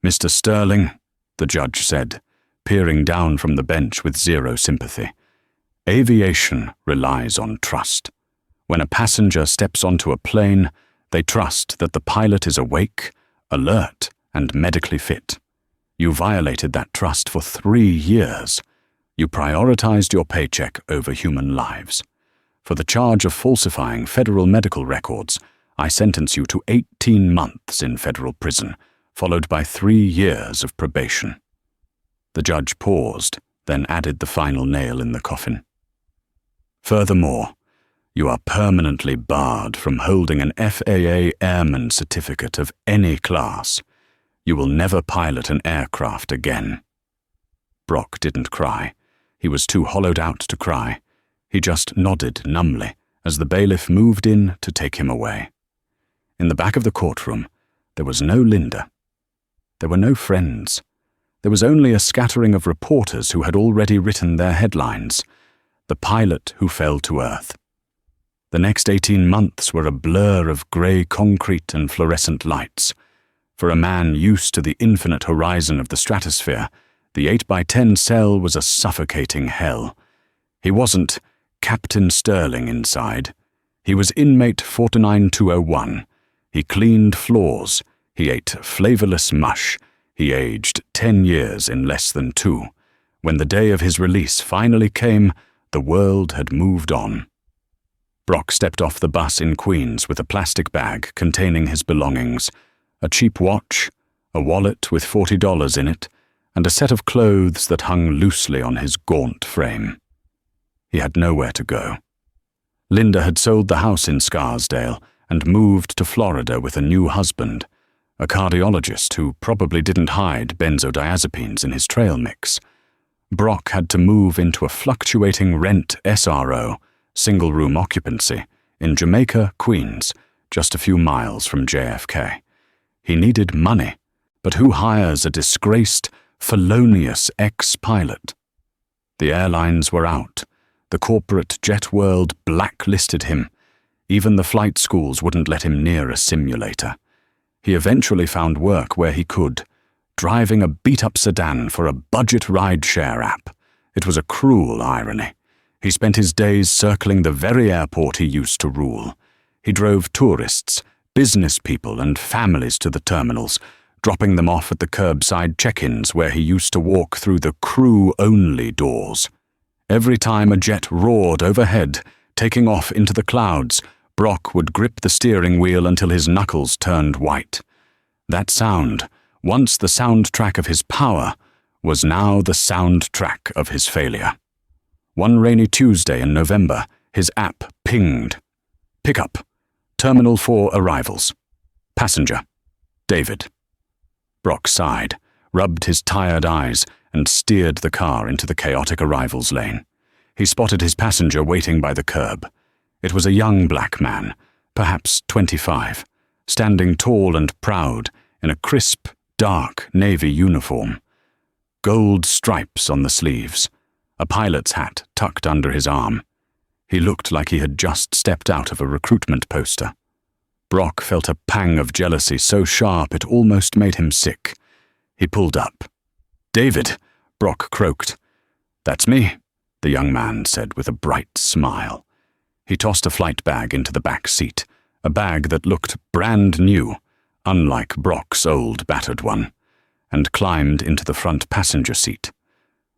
"Mr. Sterling," the judge said, peering down from the bench with zero sympathy, "aviation relies on trust. When a passenger steps onto a plane, they trust that the pilot is awake, alert, and medically fit. You violated that trust for 3 years. You prioritized your paycheck over human lives. For the charge of falsifying federal medical records, I sentence you to 18 months in federal prison, followed by 3 years of probation." The judge paused, then added the final nail in the coffin. "Furthermore, you are permanently barred from holding an FAA Airman certificate of any class. You will never pilot an aircraft again." Brock didn't cry. He was too hollowed out to cry. He just nodded numbly as the bailiff moved in to take him away. In the back of the courtroom, there was no Linda. There were no friends. There was only a scattering of reporters who had already written their headlines. The pilot who fell to earth. The next 18 months were a blur of grey concrete and fluorescent lights. For a man used to the infinite horizon of the stratosphere, the 8x10 cell was a suffocating hell. He wasn't Captain Sterling inside. He was inmate 49201. He cleaned floors. He ate flavourless mush. He aged 10 years in less than 2. When the day of his release finally came, the world had moved on. Brock stepped off the bus in Queens with a plastic bag containing his belongings, a cheap watch, a wallet with $40 in it, and a set of clothes that hung loosely on his gaunt frame. He had nowhere to go. Linda had sold the house in Scarsdale and moved to Florida with a new husband, a cardiologist who probably didn't hide benzodiazepines in his trail mix. Brock had to move into a fluctuating rent SRO, single-room occupancy, in Jamaica, Queens, just a few miles from JFK. He needed money, but who hires a disgraced, felonious ex-pilot? The airlines were out. The corporate jet world blacklisted him. Even the flight schools wouldn't let him near a simulator. He eventually found work where he could, driving a beat-up sedan for a budget ride-share app. It was a cruel irony. He spent his days circling the very airport he used to rule. He drove tourists, business people, and families to the terminals, dropping them off at the curbside check-ins where he used to walk through the crew-only doors. Every time a jet roared overhead, taking off into the clouds, Brock would grip the steering wheel until his knuckles turned white. That sound, once the soundtrack of his power, was now the soundtrack of his failure. One rainy Tuesday in November, his app pinged. Pickup. Terminal 4 arrivals. Passenger. David. Brock sighed, rubbed his tired eyes, and steered the car into the chaotic arrivals lane. He spotted his passenger waiting by the curb. It was a young black man, perhaps 25, standing tall and proud in a crisp, dark navy uniform. Gold stripes on the sleeves, a pilot's hat tucked under his arm. He looked like he had just stepped out of a recruitment poster. Brock felt a pang of jealousy so sharp it almost made him sick. He pulled up. "David," Brock croaked. "That's me," the young man said with a bright smile. He tossed a flight bag into the back seat, a bag that looked brand new, unlike Brock's old battered one, and climbed into the front passenger seat.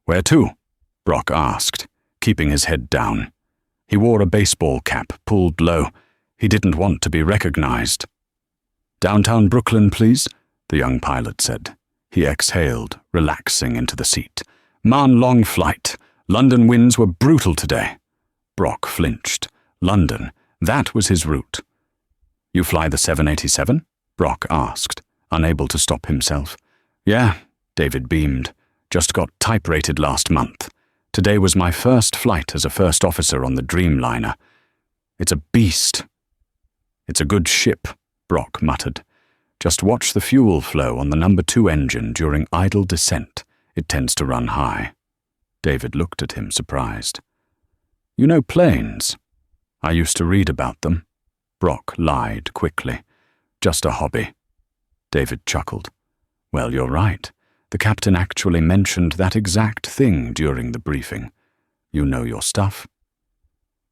"Where to?" Brock asked, keeping his head down. He wore a baseball cap pulled low. He didn't want to be recognized. "Downtown Brooklyn, please," the young pilot said. He exhaled, relaxing into the seat. "Man, long flight. London winds were brutal today." Brock flinched. London, that was his route. "You fly the 787? Brock asked, unable to stop himself. "Yeah," David beamed. "Just got type-rated last month. Today was my first flight as a first officer on the Dreamliner. It's a beast." "It's a good ship," Brock muttered. "Just watch the fuel flow on the number 2 engine during idle descent. It tends to run high." David looked at him, surprised. "You know planes?" "I used to read about them." Brock lied quickly. "Just a hobby." David chuckled. "Well, you're right. The captain actually mentioned that exact thing during the briefing. You know your stuff."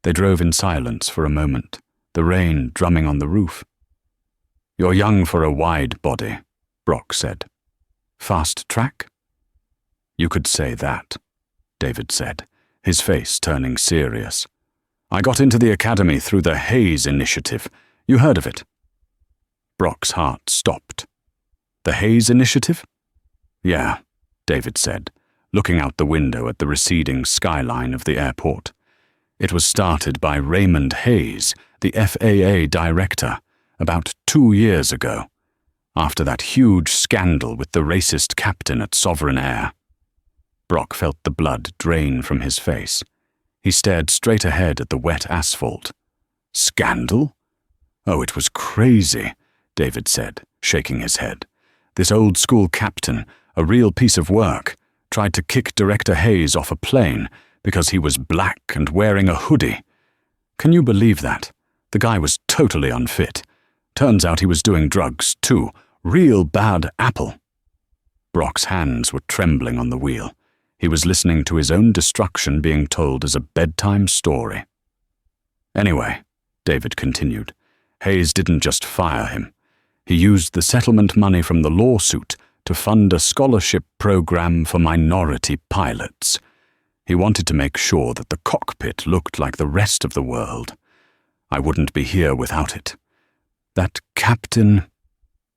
They drove in silence for a moment, the rain drumming on the roof. "You're young for a wide body," Brock said. "Fast track?" "You could say that," David said, his face turning serious. "I got into the academy through the Hayes Initiative. You heard of it?" Brock's heart stopped. "The Hayes Initiative?" "Yeah," David said, looking out the window at the receding skyline of the airport. "It was started by Raymond Hayes, the FAA Director, about 2 years ago, after that huge scandal with the racist captain at Sovereign Air." Brock felt the blood drain from his face. He stared straight ahead at the wet asphalt. "Scandal? Oh, it was crazy," David said, shaking his head. "This old-school captain, a real piece of work, tried to kick Director Hayes off a plane because he was black and wearing a hoodie. Can you believe that? The guy was totally unfit. Turns out he was doing drugs, too. Real bad apple." Brock's hands were trembling on the wheel. He was listening to his own destruction being told as a bedtime story. "Anyway," David continued, "Hayes didn't just fire him. He used the settlement money from the lawsuit to fund a scholarship program for minority pilots. He wanted to make sure that the cockpit looked like the rest of the world. I wouldn't be here without it. That captain,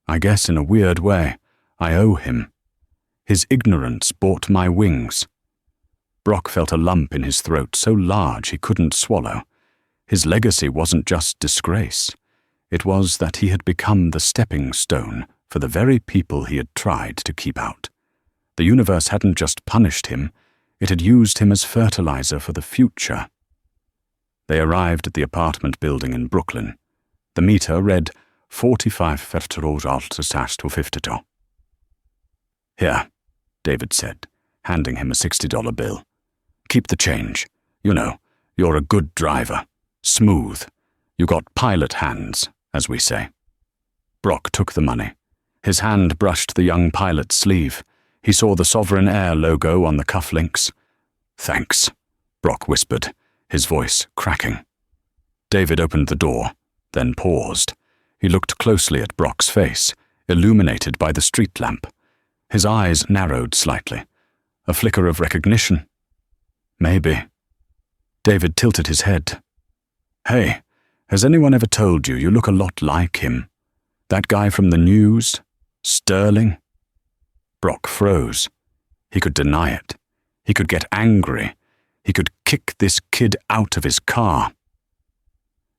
I guess in a weird way, I owe him. His ignorance bought my wings." Brock felt a lump in his throat so large he couldn't swallow. His legacy wasn't just disgrace. It was that he had become the stepping stone for the very people he had tried to keep out. The universe hadn't just punished him, it had used him as fertilizer for the future. They arrived at the apartment building in Brooklyn. The meter read 45 "Here," David said, handing him a $60 bill. "Keep the change. You know, you're a good driver. Smooth. You got pilot hands, as we say." Brock took the money. His hand brushed the young pilot's sleeve. He saw the Sovereign Air logo on the cufflinks. "Thanks," Brock whispered, his voice cracking. David opened the door, then paused. He looked closely at Brock's face, illuminated by the street lamp. His eyes narrowed slightly. A flicker of recognition? Maybe. David tilted his head. "Hey, has anyone ever told you look a lot like him? That guy from the news? Sterling?" Brock froze. He could deny it. He could get angry. He could kick this kid out of his car.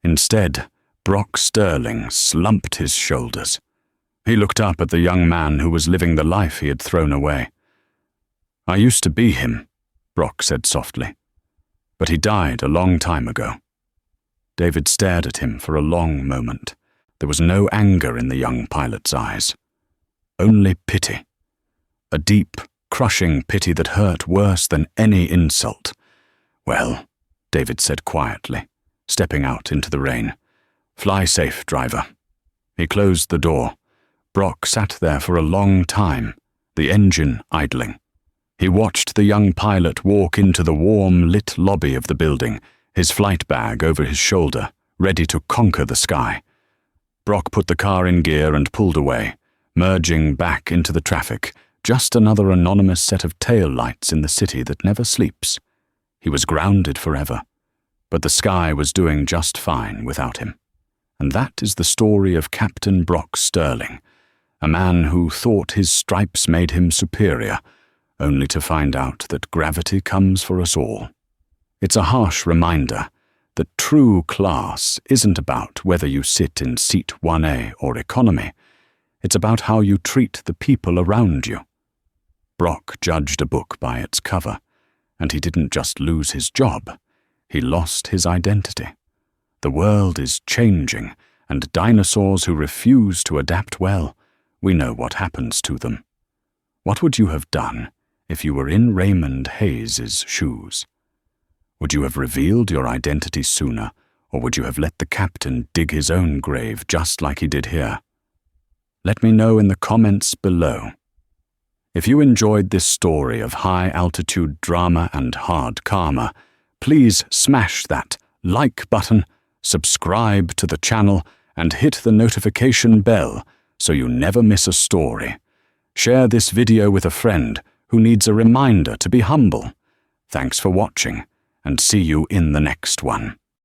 Instead, Brock Sterling slumped his shoulders. He looked up at the young man who was living the life he had thrown away. "I used to be him," Brock said softly. "But he died a long time ago." David stared at him for a long moment. There was no anger in the young pilot's eyes. Only pity. A deep, crushing pity that hurt worse than any insult. "Well," David said quietly, stepping out into the rain. "Fly safe, driver." He closed the door. Brock sat there for a long time, the engine idling. He watched the young pilot walk into the warm, lit lobby of the building, his flight bag over his shoulder, ready to conquer the sky. Brock put the car in gear and pulled away, merging back into the traffic, just another anonymous set of tail lights in the city that never sleeps. He was grounded forever, but the sky was doing just fine without him. And that is the story of Captain Brock Sterling, a man who thought his stripes made him superior, only to find out that gravity comes for us all. It's a harsh reminder that true class isn't about whether you sit in seat 1A or economy. It's about how you treat the people around you. Brock judged a book by its cover, and he didn't just lose his job, he lost his identity. The world is changing, and dinosaurs who refuse to adapt well, we know what happens to them. What would you have done if you were in Raymond Hayes' shoes? Would you have revealed your identity sooner, or would you have let the captain dig his own grave just like he did here? Let me know in the comments below. If you enjoyed this story of high-altitude drama and hard karma, please smash that like button, subscribe to the channel, and hit the notification bell so you never miss a story. Share this video with a friend who needs a reminder to be humble. Thanks for watching, and see you in the next one.